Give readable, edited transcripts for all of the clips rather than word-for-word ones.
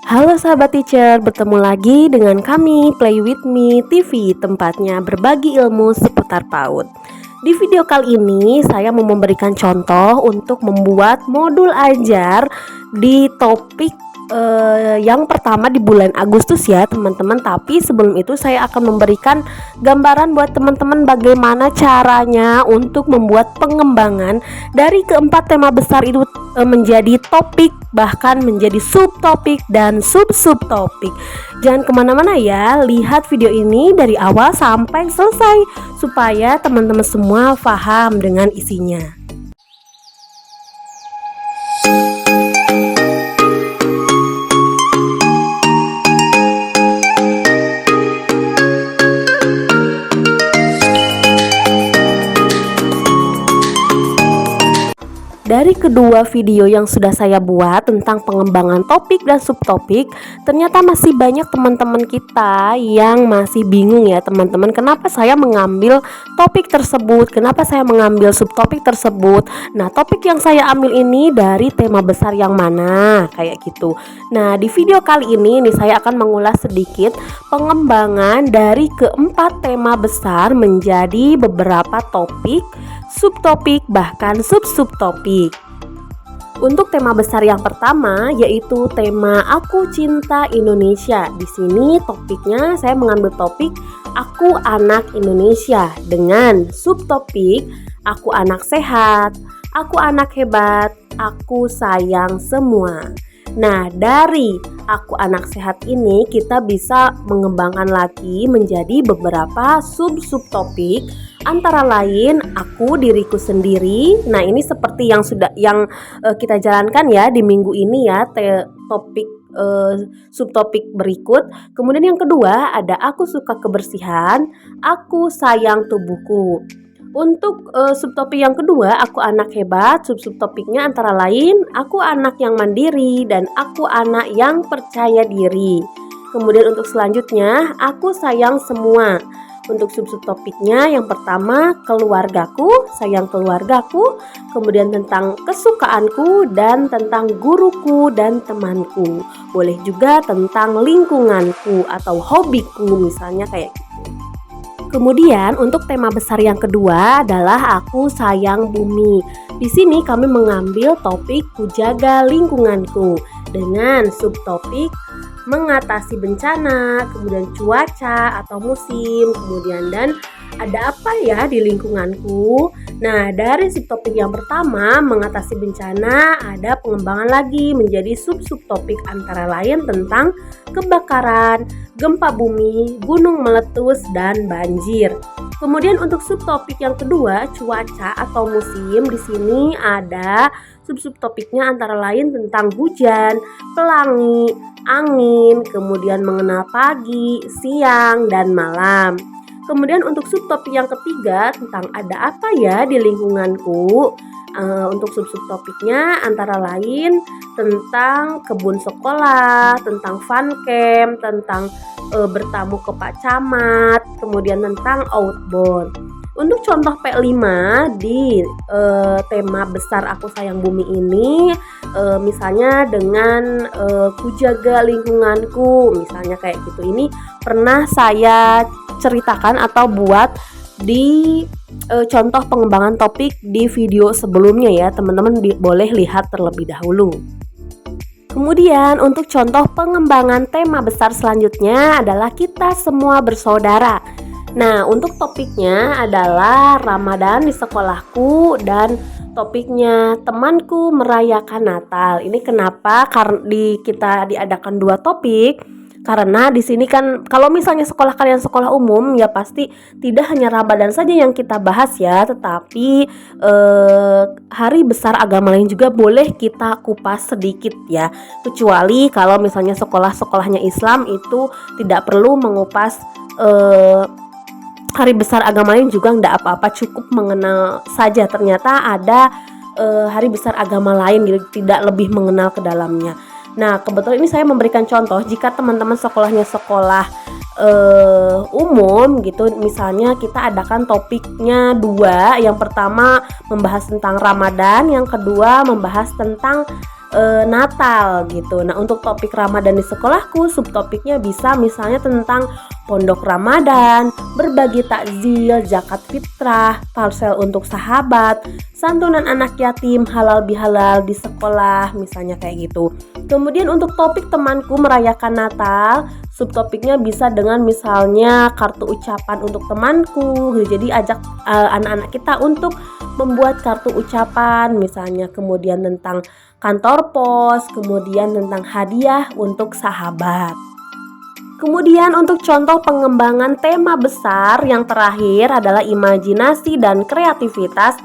Halo sahabat teacher, bertemu lagi dengan kami Play With Me TV, tempatnya berbagi ilmu seputar PAUD. Di video kali ini saya mau memberikan contoh untuk membuat modul ajar di topik yang pertama di bulan Agustus ya teman-teman. Tapi sebelum itu saya akan memberikan gambaran buat teman-teman bagaimana caranya untuk membuat pengembangan dari keempat tema besar itu menjadi topik, bahkan menjadi subtopik dan sub-subtopik. Jangan kemana-mana ya, lihat video ini dari awal sampai selesai supaya teman-teman semua paham dengan isinya. Dari kedua video yang sudah saya buat tentang pengembangan topik dan subtopik, ternyata masih banyak teman-teman kita yang masih bingung ya teman-teman, kenapa saya mengambil topik tersebut, kenapa saya mengambil subtopik tersebut. Nah, topik yang saya ambil ini dari tema besar yang mana, kayak gitu. Nah, di video kali ini nih saya akan mengulas sedikit pengembangan dari keempat tema besar menjadi beberapa topik, subtopik, bahkan sub-subtopik. Untuk tema besar yang pertama yaitu tema Aku Cinta Indonesia. Di sini topiknya saya mengambil topik Aku Anak Indonesia dengan subtopik Aku Anak Sehat, Aku Anak Hebat, Aku Sayang Semua. Nah, dari Aku Anak Sehat ini kita bisa mengembangkan lagi menjadi beberapa sub-subtopik, antara lain aku diriku sendiri. Nah, ini seperti yang kita jalankan ya di minggu ini ya, topik subtopik berikut. Kemudian yang kedua ada aku suka kebersihan, aku sayang tubuhku. Untuk subtopik yang kedua, aku anak hebat, subtopiknya antara lain aku anak yang mandiri dan aku anak yang percaya diri. Kemudian untuk selanjutnya, aku sayang semua. Untuk subtopiknya yang pertama keluargaku, sayang keluargaku, kemudian tentang kesukaanku dan tentang guruku dan temanku. Boleh juga tentang lingkunganku atau hobiku misalnya kayak gitu. Kemudian untuk tema besar yang kedua adalah aku sayang bumi. Di sini kami mengambil topik ku jaga lingkunganku dengan subtopik mengatasi bencana, kemudian cuaca atau musim, kemudian dan ada apa ya di lingkunganku. Nah, dari subtopik yang pertama mengatasi bencana ada pengembangan lagi menjadi sub-subtopik antara lain tentang kebakaran, gempa bumi, gunung meletus dan banjir. Kemudian untuk subtopik yang kedua cuaca atau musim, di sini ada subtopiknya antara lain tentang hujan, pelangi, angin, kemudian mengenal pagi, siang dan malam. Kemudian untuk subtopik yang ketiga tentang ada apa ya di lingkunganku. Untuk subtopiknya antara lain tentang kebun sekolah, tentang fun camp, tentang bertamu ke Pak Camat, kemudian tentang outbound. Untuk contoh P5 di tema besar Aku Sayang Bumi ini, misalnya dengan ku jaga lingkunganku, misalnya kayak gitu. Ini pernah saya ceritakan atau buat di contoh pengembangan topik di video sebelumnya ya, teman-teman boleh lihat terlebih dahulu. Kemudian untuk contoh pengembangan tema besar selanjutnya adalah kita semua bersaudara. Nah, untuk topiknya adalah Ramadan di sekolahku dan topiknya temanku merayakan Natal. Ini kenapa? Karena kita diadakan dua topik. Karena di sini kan kalau misalnya sekolah kalian sekolah umum ya pasti tidak hanya Ramadan saja yang kita bahas ya, tetapi hari besar agama lain juga boleh kita kupas sedikit ya. Kecuali kalau misalnya sekolahnya Islam itu tidak perlu mengupas hari besar agama lain juga enggak apa-apa, cukup mengenal saja ternyata ada hari besar agama lain, tidak lebih mengenal ke dalamnya. Nah, kebetulan ini saya memberikan contoh jika teman-teman sekolahnya sekolah umum gitu, misalnya kita adakan topiknya dua, yang pertama membahas tentang Ramadan, yang kedua membahas tentang Natal gitu. Nah, untuk topik Ramadan di sekolahku, subtopiknya bisa misalnya tentang pondok Ramadan, berbagi takjil, zakat fitrah, parsel untuk sahabat, santunan anak yatim, halal bihalal di sekolah, misalnya kayak gitu. Kemudian untuk topik temanku merayakan Natal, subtopiknya bisa dengan misalnya kartu ucapan untuk temanku. Jadi ajak anak-anak kita untuk membuat kartu ucapan misalnya, kemudian tentang kantor pos, kemudian tentang hadiah untuk sahabat. Kemudian untuk contoh pengembangan tema besar yang terakhir adalah imajinasi dan kreativitas.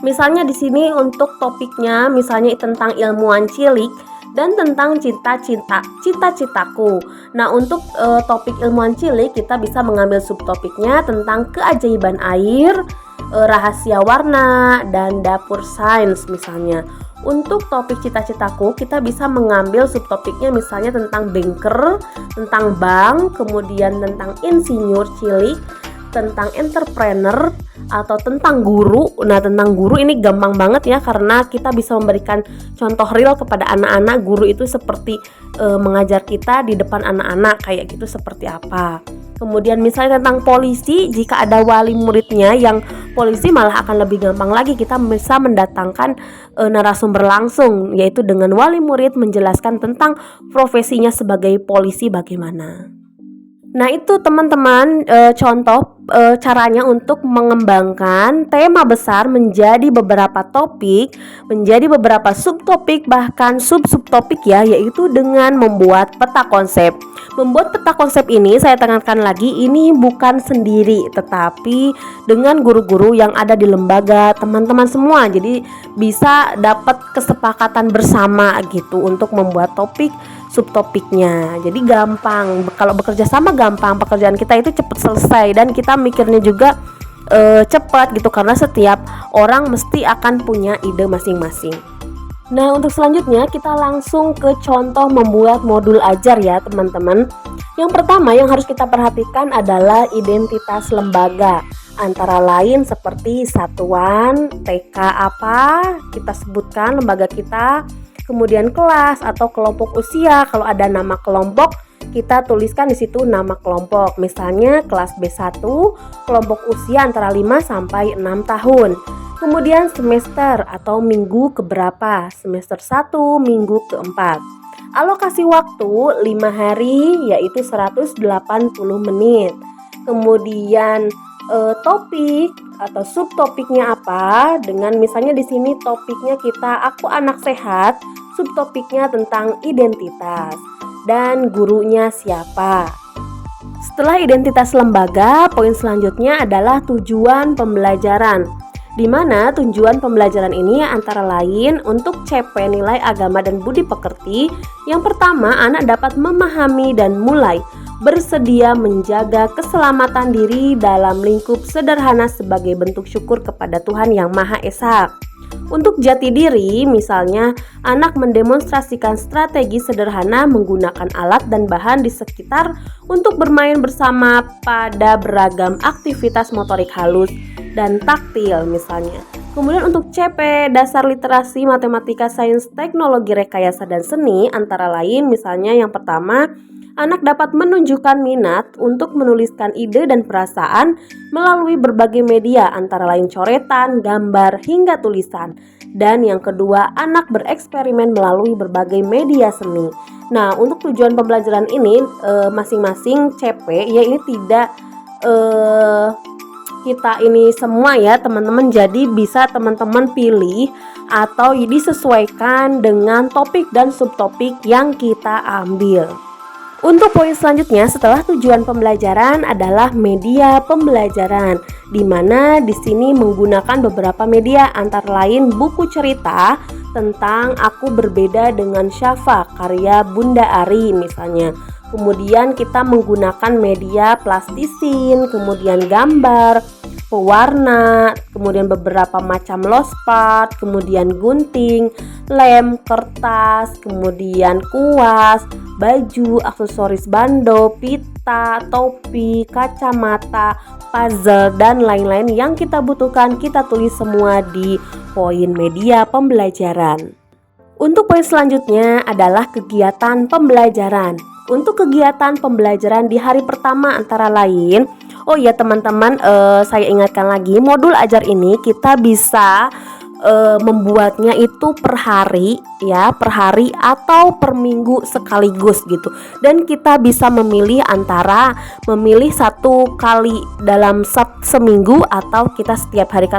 Misalnya di sini untuk topiknya misalnya tentang ilmuwan cilik dan tentang cita-citaku. Nah, untuk topik ilmuwan cilik kita bisa mengambil subtopiknya tentang keajaiban air, rahasia warna, dan dapur sains misalnya. Untuk topik cita-citaku kita bisa mengambil subtopiknya misalnya tentang banker, tentang bank, kemudian tentang insinyur cilik, tentang entrepreneur, atau tentang guru. Nah, tentang guru ini gampang banget ya, karena kita bisa memberikan contoh real kepada anak-anak. Guru itu seperti mengajar kita di depan anak-anak kayak gitu seperti apa. Kemudian misalnya tentang polisi, jika ada wali muridnya yang polisi malah akan lebih gampang lagi, kita bisa mendatangkan narasumber langsung, yaitu dengan wali murid menjelaskan tentang profesinya sebagai polisi bagaimana. Nah, itu teman-teman contoh caranya untuk mengembangkan tema besar menjadi beberapa topik, menjadi beberapa subtopik, bahkan sub-subtopik ya, yaitu dengan membuat peta konsep. Membuat peta konsep ini, saya tekankan lagi, ini bukan sendiri, tetapi dengan guru-guru yang ada di lembaga, teman-teman semua. Jadi bisa dapat kesepakatan bersama gitu untuk membuat topik subtopiknya. Jadi gampang, kalau bekerja sama gampang, pekerjaan kita itu cepat selesai dan kita mikirnya juga cepat gitu, karena setiap orang mesti akan punya ide masing-masing. Nah, untuk selanjutnya kita langsung ke contoh membuat modul ajar ya teman-teman. Yang pertama yang harus kita perhatikan adalah identitas lembaga, antara lain seperti satuan, TK apa, kita sebutkan lembaga kita, kemudian kelas atau kelompok usia. Kalau ada nama kelompok, kita tuliskan di situ nama kelompok. Misalnya kelas B1, kelompok usia antara 5 sampai 6 tahun. Kemudian semester atau minggu keberapa, semester 1, minggu keempat. Alokasi waktu 5 hari yaitu 180 menit. Kemudian topik atau subtopiknya apa? Dengan misalnya di sini topiknya kita aku anak sehat, subtopiknya tentang identitas dan gurunya siapa. Setelah identitas lembaga, poin selanjutnya adalah tujuan pembelajaran, di mana tujuan pembelajaran ini antara lain untuk CP nilai agama dan budi pekerti. Yang pertama, anak dapat memahami dan mulai bersedia menjaga keselamatan diri dalam lingkup sederhana sebagai bentuk syukur kepada Tuhan Yang Maha Esa. Untuk jati diri, misalnya anak mendemonstrasikan strategi sederhana menggunakan alat dan bahan di sekitar untuk bermain bersama pada beragam aktivitas motorik halus dan taktil misalnya. Kemudian untuk CP, dasar literasi matematika, sains, teknologi, rekayasa, dan seni, antara lain misalnya yang pertama, anak dapat menunjukkan minat untuk menuliskan ide dan perasaan melalui berbagai media, antara lain coretan, gambar, hingga tulisan. Dan yang kedua, anak bereksperimen melalui berbagai media seni. Nah, untuk tujuan pembelajaran ini masing-masing CP ya, ini tidak kita ini semua ya teman-teman, jadi bisa teman-teman pilih atau disesuaikan dengan topik dan subtopik yang kita ambil. Untuk poin selanjutnya setelah tujuan pembelajaran adalah media pembelajaran, di mana di sini menggunakan beberapa media, antara lain buku cerita tentang Aku Berbeda Dengan Syafa karya Bunda Ari misalnya. Kemudian kita menggunakan media plastisin, kemudian gambar, pewarna, kemudian beberapa macam lospat, kemudian gunting, lem, kertas, kemudian kuas, baju, aksesoris bando, pita, topi, kacamata, puzzle, dan lain-lain yang kita butuhkan kita tulis semua di poin media pembelajaran. Untuk poin selanjutnya adalah kegiatan pembelajaran. Untuk kegiatan pembelajaran di hari pertama antara lain, oh iya teman-teman, saya ingatkan lagi, modul ajar ini kita bisa membuatnya itu per hari ya, per hari atau per minggu sekaligus gitu. Dan kita bisa memilih antara memilih satu kali dalam seminggu atau kita setiap hari.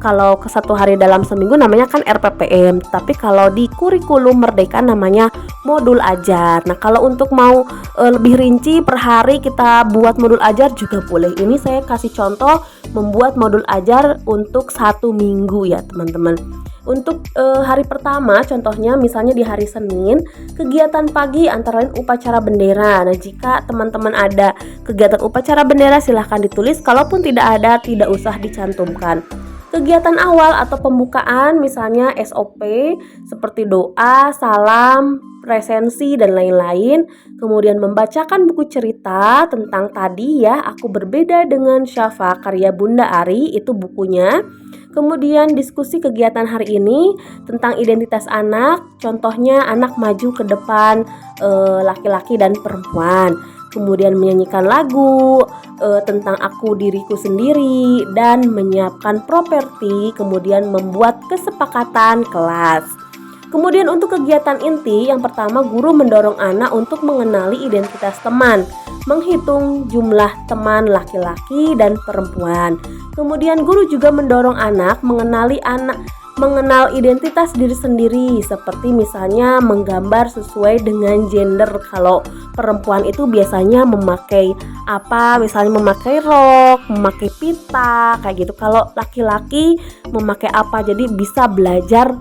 Kalau ke satu hari dalam seminggu namanya kan RPPM, tapi kalau di kurikulum Merdeka namanya modul ajar. Nah, kalau untuk mau lebih rinci per hari kita buat modul ajar juga boleh. Ini saya kasih contoh membuat modul ajar untuk 1 minggu ya teman-teman. Untuk hari pertama contohnya misalnya di hari Senin, kegiatan pagi antara lain upacara bendera. Nah, jika teman-teman ada kegiatan upacara bendera silahkan ditulis, kalaupun tidak ada tidak usah dicantumkan. Kegiatan awal atau pembukaan misalnya SOP seperti doa, salam, presensi dan lain-lain. Kemudian membacakan buku cerita tentang tadi ya, Aku Berbeda Dengan Syafa karya Bunda Ari, itu bukunya. Kemudian diskusi kegiatan hari ini tentang identitas anak, contohnya anak maju ke depan, laki-laki dan perempuan. Kemudian menyanyikan lagu tentang aku diriku sendiri dan menyiapkan properti, kemudian membuat kesepakatan kelas. Kemudian untuk kegiatan inti, yang pertama guru mendorong anak untuk mengenali identitas teman, menghitung jumlah teman laki-laki dan perempuan. Kemudian guru juga mendorong anak mengenal identitas diri sendiri, seperti misalnya menggambar sesuai dengan gender. Kalau perempuan itu biasanya memakai apa, misalnya memakai rok, memakai pita kayak gitu. Kalau laki-laki memakai apa, jadi bisa belajar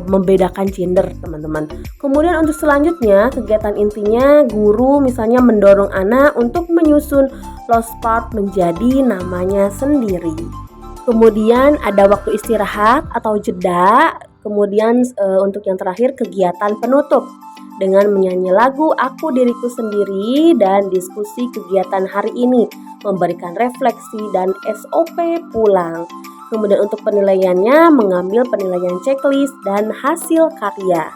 membedakan gender teman-teman. Kemudian untuk selanjutnya kegiatan intinya guru misalnya mendorong anak untuk menyusun lost part menjadi namanya sendiri. Kemudian ada waktu istirahat atau jeda. Kemudian untuk yang terakhir kegiatan penutup dengan menyanyi lagu Aku Diriku Sendiri dan diskusi kegiatan hari ini, memberikan refleksi dan SOP pulang. Kemudian untuk penilaiannya mengambil penilaian checklist dan hasil karya.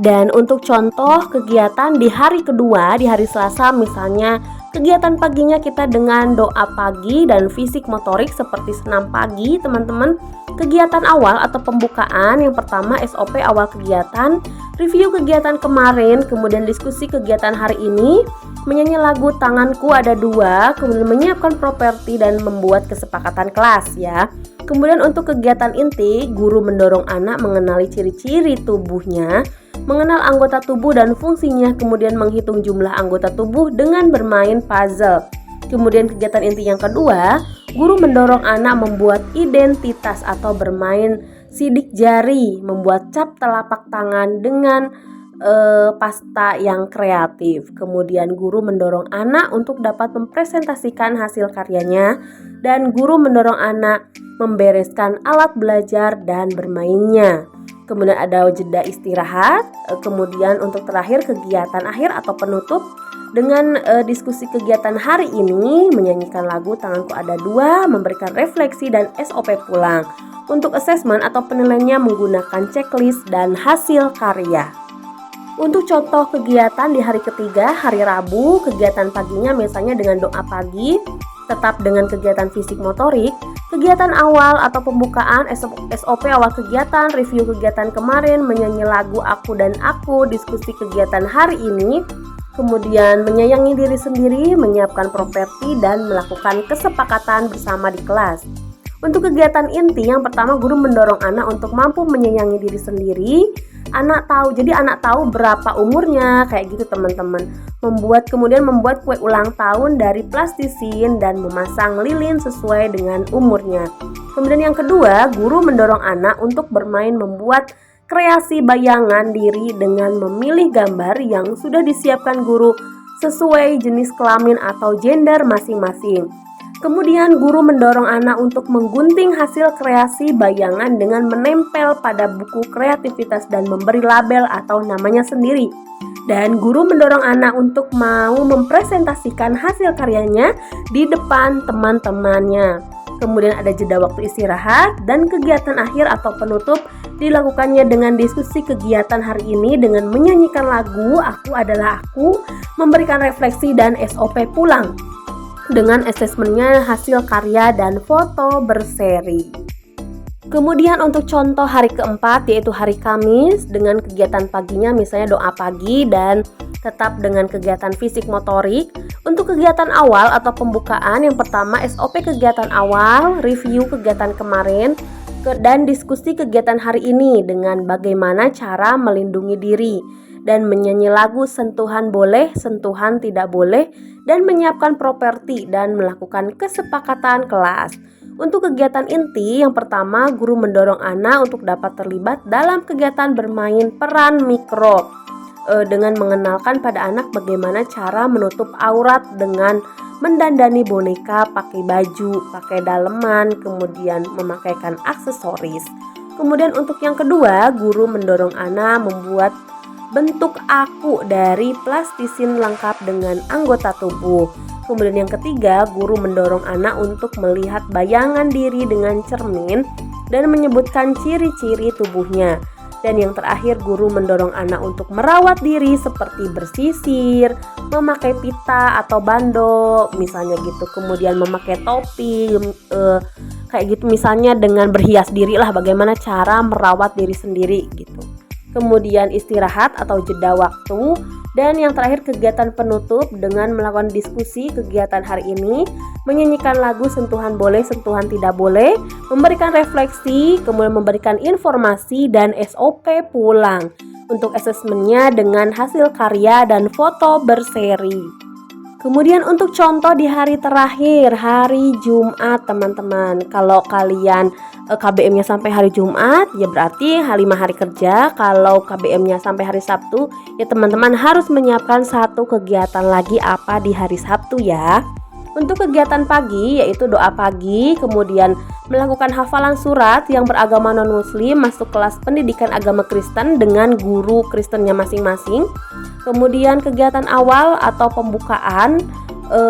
Dan untuk contoh kegiatan di hari kedua, di hari Selasa misalnya, kegiatan paginya kita dengan doa pagi dan fisik motorik seperti senam pagi teman-teman. Kegiatan awal atau pembukaan, yang pertama SOP awal kegiatan, review kegiatan kemarin, kemudian diskusi kegiatan hari ini, menyanyi lagu Tanganku Ada Dua, kemudian menyiapkan properti dan membuat kesepakatan kelas ya. Kemudian untuk kegiatan inti, guru mendorong anak mengenali ciri-ciri tubuhnya, mengenal anggota tubuh dan fungsinya, kemudian menghitung jumlah anggota tubuh dengan bermain puzzle. Kemudian kegiatan inti yang kedua, guru mendorong anak membuat identitas atau bermain sidik jari, membuat cap telapak tangan dengan pasta yang kreatif. Kemudian guru mendorong anak untuk dapat mempresentasikan hasil karyanya, dan guru mendorong anak membereskan alat belajar dan bermainnya. Kemudian ada jeda istirahat. Kemudian untuk terakhir kegiatan akhir atau penutup dengan diskusi kegiatan hari ini, menyanyikan lagu Tanganku Ada Dua, memberikan refleksi dan SOP pulang. Untuk asesmen atau penilaiannya menggunakan checklist dan hasil karya. Untuk contoh kegiatan di hari ketiga, hari Rabu, kegiatan paginya misalnya dengan doa pagi, tetap dengan kegiatan fisik motorik. Kegiatan awal atau pembukaan SOP awal kegiatan, review kegiatan kemarin, menyanyi lagu Aku dan Aku, diskusi kegiatan hari ini, kemudian menyayangi diri sendiri, menyiapkan properti dan melakukan kesepakatan bersama di kelas. Untuk kegiatan inti, yang pertama guru mendorong anak untuk mampu menyayangi diri sendiri. Anak tahu berapa umurnya, kayak gitu teman-teman. Kemudian membuat kue ulang tahun dari plastisin dan memasang lilin sesuai dengan umurnya. Kemudian yang kedua, guru mendorong anak untuk bermain membuat kreasi bayangan diri dengan memilih gambar yang sudah disiapkan guru sesuai jenis kelamin atau gender masing-masing. Kemudian guru mendorong anak untuk menggunting hasil kreasi bayangan dengan menempel pada buku kreativitas dan memberi label atau namanya sendiri. Dan guru mendorong anak untuk mau mempresentasikan hasil karyanya di depan teman-temannya. Kemudian ada jeda waktu istirahat dan kegiatan akhir atau penutup Dilakukannya dengan diskusi kegiatan hari ini dengan menyanyikan lagu Aku Adalah Aku, memberikan refleksi dan SOP pulang. Dengan asesmennya hasil karya dan foto berseri. Kemudian untuk contoh hari keempat yaitu hari Kamis dengan kegiatan paginya misalnya doa pagi dan tetap dengan kegiatan fisik motorik. Untuk kegiatan awal atau pembukaan yang pertama SOP kegiatan awal, review kegiatan kemarin, dan diskusi kegiatan hari ini dengan bagaimana cara melindungi diri dan menyanyi lagu sentuhan boleh, sentuhan tidak boleh, dan menyiapkan properti dan melakukan kesepakatan kelas. Untuk kegiatan inti, yang pertama guru mendorong anak untuk dapat terlibat dalam kegiatan bermain peran mikro dengan mengenalkan pada anak bagaimana cara menutup aurat dengan mendandani boneka, pakai baju, pakai daleman, kemudian memakaikan aksesoris. Kemudian untuk yang kedua, guru mendorong anak membuat bentuk aku dari plastisin lengkap dengan anggota tubuh. Kemudian yang ketiga, guru mendorong anak untuk melihat bayangan diri dengan cermin dan menyebutkan ciri-ciri tubuhnya. Dan yang terakhir, guru mendorong anak untuk merawat diri seperti bersisir, memakai pita atau bando, misalnya gitu. Kemudian memakai topi, kayak gitu misalnya dengan berhias diri lah, bagaimana cara merawat diri sendiri gitu. Kemudian istirahat atau jeda waktu. Dan yang terakhir kegiatan penutup dengan melakukan diskusi kegiatan hari ini, menyanyikan lagu sentuhan boleh, sentuhan tidak boleh, memberikan refleksi, kemudian memberikan informasi dan SOP pulang. Untuk asesmennya dengan hasil karya dan foto berseri. Kemudian untuk contoh di hari terakhir, hari Jumat teman-teman. Kalau kalian KBM-nya sampai hari Jumat, ya berarti 5 hari kerja. Kalau KBM-nya sampai hari Sabtu, ya teman-teman harus menyiapkan satu kegiatan lagi apa di hari Sabtu ya. Untuk kegiatan pagi yaitu doa pagi, kemudian melakukan hafalan surat yang beragama non-muslim masuk kelas pendidikan agama Kristen dengan guru Kristennya masing-masing. Kemudian kegiatan awal atau pembukaan,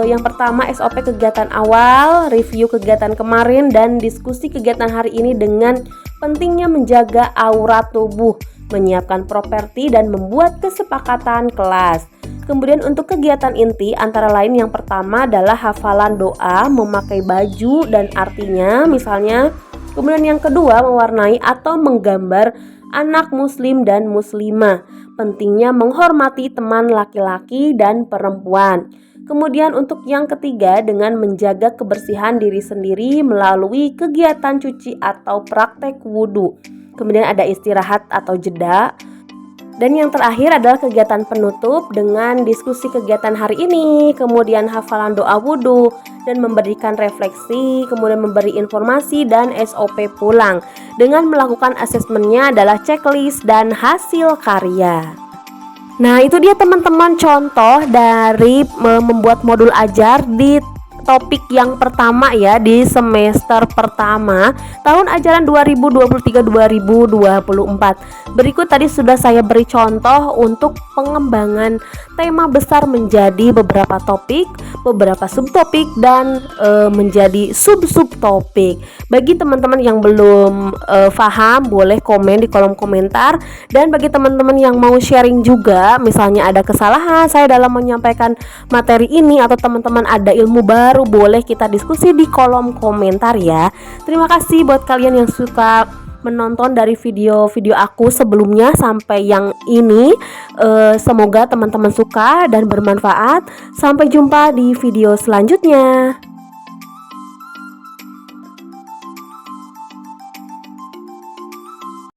yang pertama SOP kegiatan awal, review kegiatan kemarin, dan diskusi kegiatan hari ini dengan pentingnya menjaga aura tubuh, menyiapkan properti dan membuat kesepakatan kelas. Kemudian untuk kegiatan inti antara lain yang pertama adalah hafalan doa, memakai baju dan artinya misalnya. Kemudian yang kedua mewarnai atau menggambar anak muslim dan muslimah. Pentingnya menghormati teman laki-laki dan perempuan. Kemudian untuk yang ketiga dengan menjaga kebersihan diri sendiri melalui kegiatan cuci atau praktek wudhu. Kemudian ada istirahat atau jeda. Dan yang terakhir adalah kegiatan penutup dengan diskusi kegiatan hari ini, kemudian hafalan doa wudhu, dan memberikan refleksi, kemudian memberi informasi dan SOP pulang. Dengan melakukan asesmennya adalah checklist dan hasil karya. Nah itu dia teman-teman contoh dari membuat modul ajar di topik yang pertama ya di semester pertama tahun ajaran 2023-2024. Berikut tadi sudah saya beri contoh untuk pengembangan tema besar menjadi beberapa topik, beberapa subtopik dan menjadi sub-subtopik. Bagi teman-teman yang belum paham boleh komen di kolom komentar, dan bagi teman-teman yang mau sharing juga misalnya ada kesalahan saya dalam menyampaikan materi ini atau teman-teman ada ilmu baru, boleh kita diskusi di kolom komentar ya. Terima kasih buat kalian yang suka menonton dari video-video aku sebelumnya sampai yang ini. Semoga teman-teman suka dan bermanfaat. Sampai jumpa di video selanjutnya.